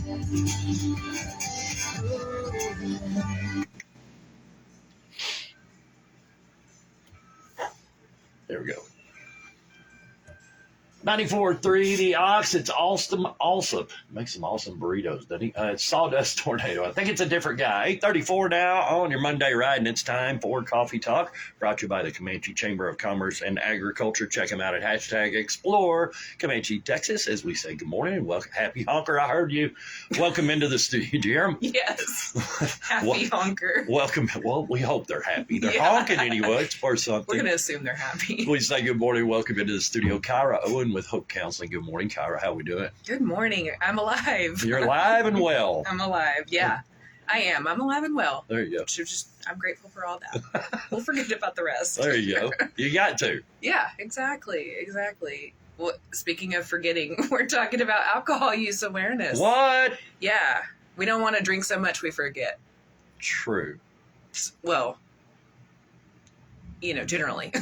There we go. 94.3, the Ox. It's awesome. Makes some awesome burritos, doesn't he? It's Sawdust Tornado. I think it's a different guy. 8:34 now on your Monday ride, and it's time for Coffee Talk, brought to you by the Comanche Chamber of Commerce and Agriculture. Check them out at #Explore Comanche, Texas. As we say good morning and welcome. Happy honker, I heard you. Welcome into the studio. Did you hear 'em? Yes. Happy honker. Welcome. Well, we hope they're happy. They're honking anyway. It's for something. We're going to assume they're happy. We say good morning. Welcome into the studio. Kyra, Owen with Hope Counseling. Good morning, Kyra. How we doing? Good morning. I'm alive. You're alive and well. I'm alive. Yeah, I am. I'm alive and well. There you go. I'm grateful for all that. We'll forget about the rest. There you go. You got to. Yeah, exactly. Well, speaking of forgetting, we're talking about alcohol use awareness. What? Yeah. We don't want to drink so much we forget. True. Well, generally.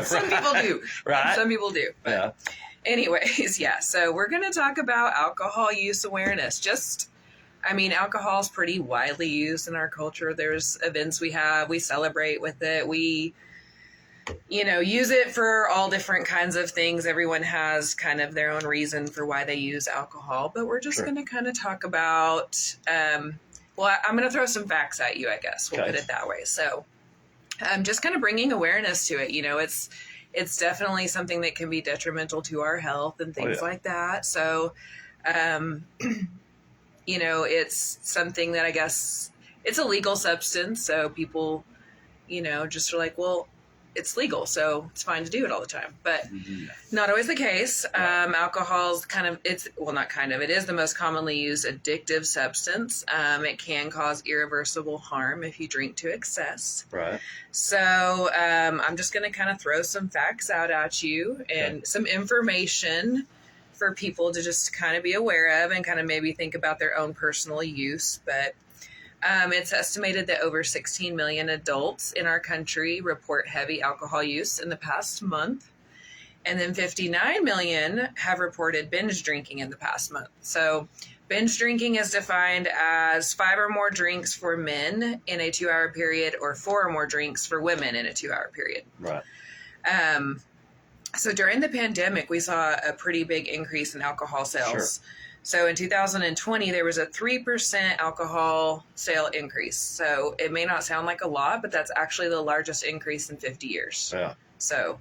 Some people do. Right. Some people do. Yeah. Anyways, yeah. So we're going to talk about alcohol use awareness. Alcohol is pretty widely used in our culture. There's events we celebrate with it. We, use it for all different kinds of things. Everyone has kind of their own reason for why they use alcohol, but we're just going to kind of talk about, I'm going to throw some facts at you, I guess. We'll put it that way. So just kind of bringing awareness to it. It's definitely something that can be detrimental to our health and things like that. So, it's something that I guess it's a legal substance. So people, just are like, well, it's legal, so it's fine to do it all the time. But not always the case. Alcohol's it is the most commonly used addictive substance. It can cause irreversible harm if you drink to excess. Right. So I'm just going to kind of throw some facts out at you and some information for people to just kind of be aware of and kind of maybe think about their own personal use. But it's estimated that over 16 million adults in our country report heavy alcohol use in the past month. And then 59 million have reported binge drinking in the past month. So binge drinking is defined as 5 or more drinks for men in a 2-hour period or 4 or more drinks for women in a 2-hour period. Right. So during the pandemic, we saw a pretty big increase in alcohol sales. Sure. So in 2020, there was a 3% alcohol sale increase. So it may not sound like a lot, but that's actually the largest increase in 50 years. Yeah. So.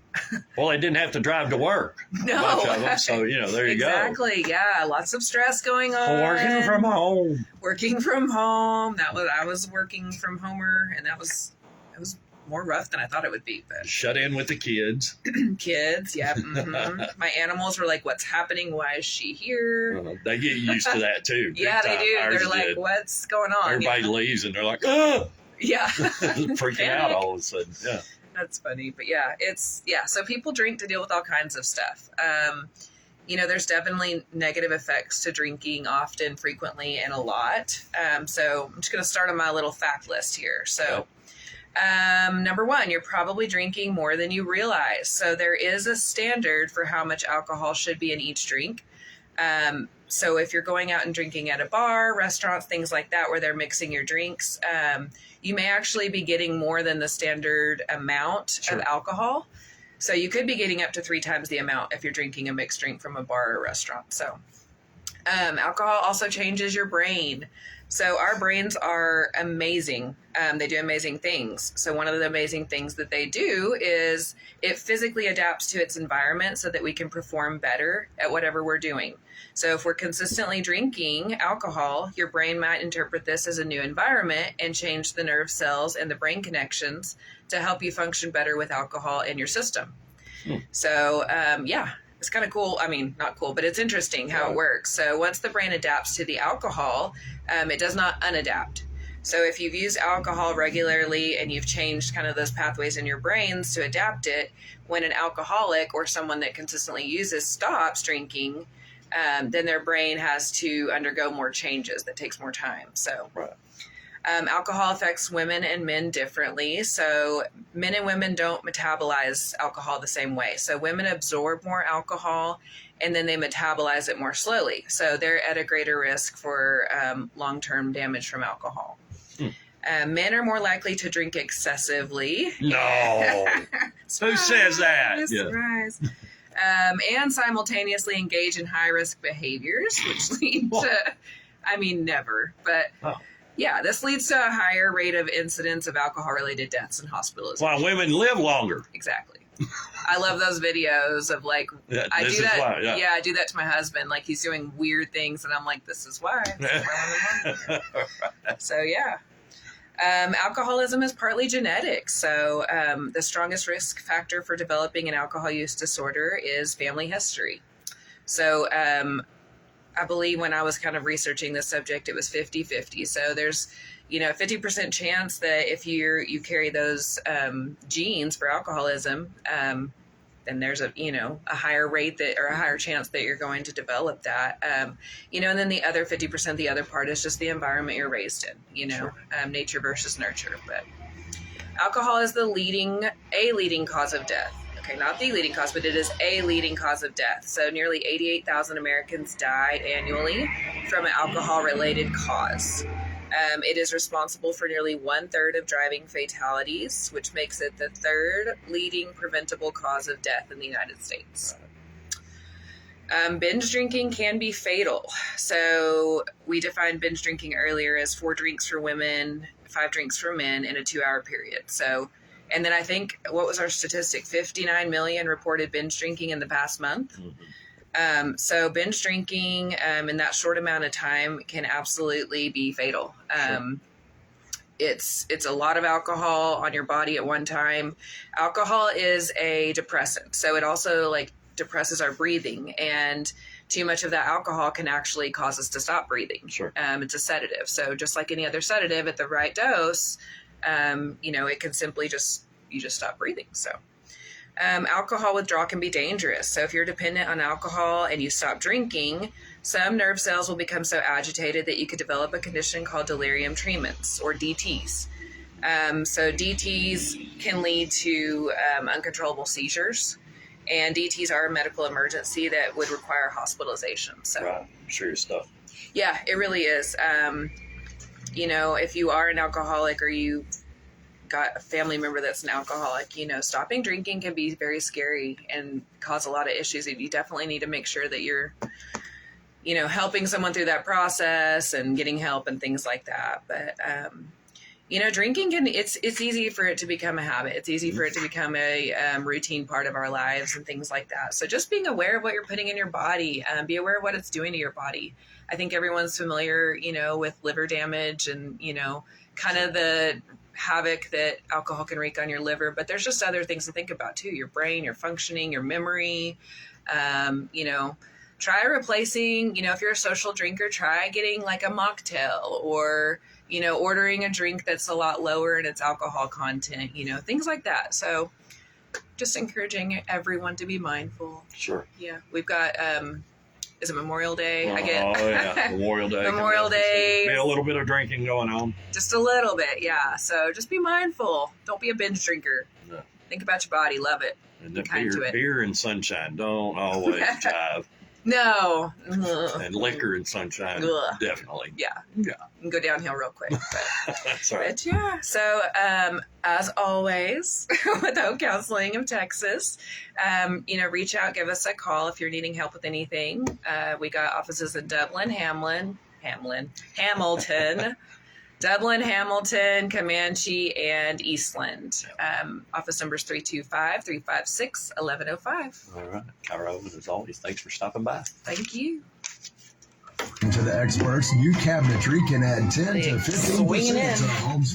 Well, they didn't have to drive to work. No. Much of them, so, there you go. Exactly. Yeah. Lots of stress going on. Working from home. I was working from homer, and it was more rough than I thought it would be. But shut in with the kids. Kids, yeah. Mm-hmm. My animals were like, "What's happening? Why is she here?" They get used to that too. Yeah, they do. Ours They're like, "What's going on?" Everybody leaves, and they're like, "Oh!" Yeah, freaking out all of a sudden. Yeah, that's funny. But so people drink to deal with all kinds of stuff. There's definitely negative effects to drinking often, frequently, and a lot. So I'm just going to start on my little fact list here. So. Number 1, you're probably drinking more than you realize. So there is a standard for how much alcohol should be in each drink. So if you're going out and drinking at a bar, restaurants, things like that, where they're mixing your drinks, you may actually be getting more than the standard amount of alcohol. So you could be getting up to 3 times the amount if you're drinking a mixed drink from a bar or a restaurant. So alcohol also changes your brain. So our brains are amazing. They do amazing things. So one of the amazing things that they do is it physically adapts to its environment so that we can perform better at whatever we're doing. So if we're consistently drinking alcohol, your brain might interpret this as a new environment and change the nerve cells and the brain connections to help you function better with alcohol in your system. So, it's kind of cool. Not cool, but it's interesting how it works. So once the brain adapts to the alcohol, it does not unadapt. So if you've used alcohol regularly and you've changed kind of those pathways in your brains to adapt it, when an alcoholic or someone that consistently uses stops drinking, then their brain has to undergo more changes. That takes more time. So alcohol affects women and men differently. So men and women don't metabolize alcohol the same way. So women absorb more alcohol and then they metabolize it more slowly. So they're at a greater risk for long-term damage from alcohol. Men are more likely to drink excessively. No. Who says that? Surprise. And simultaneously engage in high-risk behaviors, which lead to, I mean, never, but yeah, this leads to a higher rate of incidence of alcohol-related deaths and hospitalizations. Why women live longer. Exactly. I love those videos of like, I do that. Why, yeah, I do that to my husband. Like he's doing weird things, and I'm like, this is why. So yeah. Alcoholism is partly genetic. So the strongest risk factor for developing an alcohol use disorder is family history. So I believe when I was kind of researching this subject, it was 50-50. So there's, a 50% chance that if you carry those genes for alcoholism, then there's a higher rate or a higher chance that you're going to develop that. And then the other 50%, the other part is just the environment you're raised in, Sure. Nature versus nurture. But alcohol is a leading cause of death. Okay, not the leading cause, but it is a leading cause of death. So nearly 88,000 Americans die annually from an alcohol-related cause. It is responsible for nearly 1/3 of driving fatalities, which makes it the third leading preventable cause of death in the United States. Binge drinking can be fatal. So we defined binge drinking earlier as 4 drinks for women, 5 drinks for men in a 2-hour period. So, and then I think, what was our statistic? 59 million reported binge drinking in the past month. So binge drinking in that short amount of time can absolutely be fatal. It's a lot of alcohol on your body at one time. Alcohol is a depressant, so it also depresses our breathing, and too much of that alcohol can actually cause us to stop breathing. Sure. It's a sedative, so just like any other sedative, at the right dose, it can simply you just stop breathing. So. Alcohol withdrawal can be dangerous. So if you're dependent on alcohol and you stop drinking, some nerve cells will become so agitated that you could develop a condition called delirium tremens, or DTs. So DTs can lead to uncontrollable seizures, and DTs are a medical emergency that would require hospitalization. So, right. Serious stuff. Yeah, it really is. If you are an alcoholic or you got a family member that's an alcoholic, stopping drinking can be very scary and cause a lot of issues. You definitely need to make sure that you're, helping someone through that process and getting help and things like that. But, drinking it's easy for it to become a habit. It's easy for it to become a routine part of our lives and things like that. So just being aware of what you're putting in your body, be aware of what it's doing to your body. I think everyone's familiar, with liver damage and, kind of the havoc that alcohol can wreak on your liver, but there's just other things to think about too. Your brain, your functioning, your memory, try replacing, if you're a social drinker, try getting like a mocktail or, ordering a drink that's a lot lower in its alcohol content, things like that. So just encouraging everyone to be mindful. Sure. Yeah. We've got, is it Memorial Day? Memorial Day. Memorial Day. Be a little bit of drinking going on. Just a little bit, yeah. So just be mindful. Don't be a binge drinker. No. Think about your body. Love it. And the Kind to it. beer and sunshine don't always jive. No. And liquor and sunshine, definitely. Yeah. Yeah. You can go downhill real quick. But, That's right. but yeah. So as always, with Hope Counseling of Texas, reach out, give us a call if you're needing help with anything. We got offices in Dublin, Hamilton, Dublin, Hamilton, Comanche, and Eastland. Office number is 325-356-1105. All right. Kyra, Owen, as always, thanks for stopping by. Thank you. To the experts, new cabinetry can add 10 to 15% Swinging in. to homes.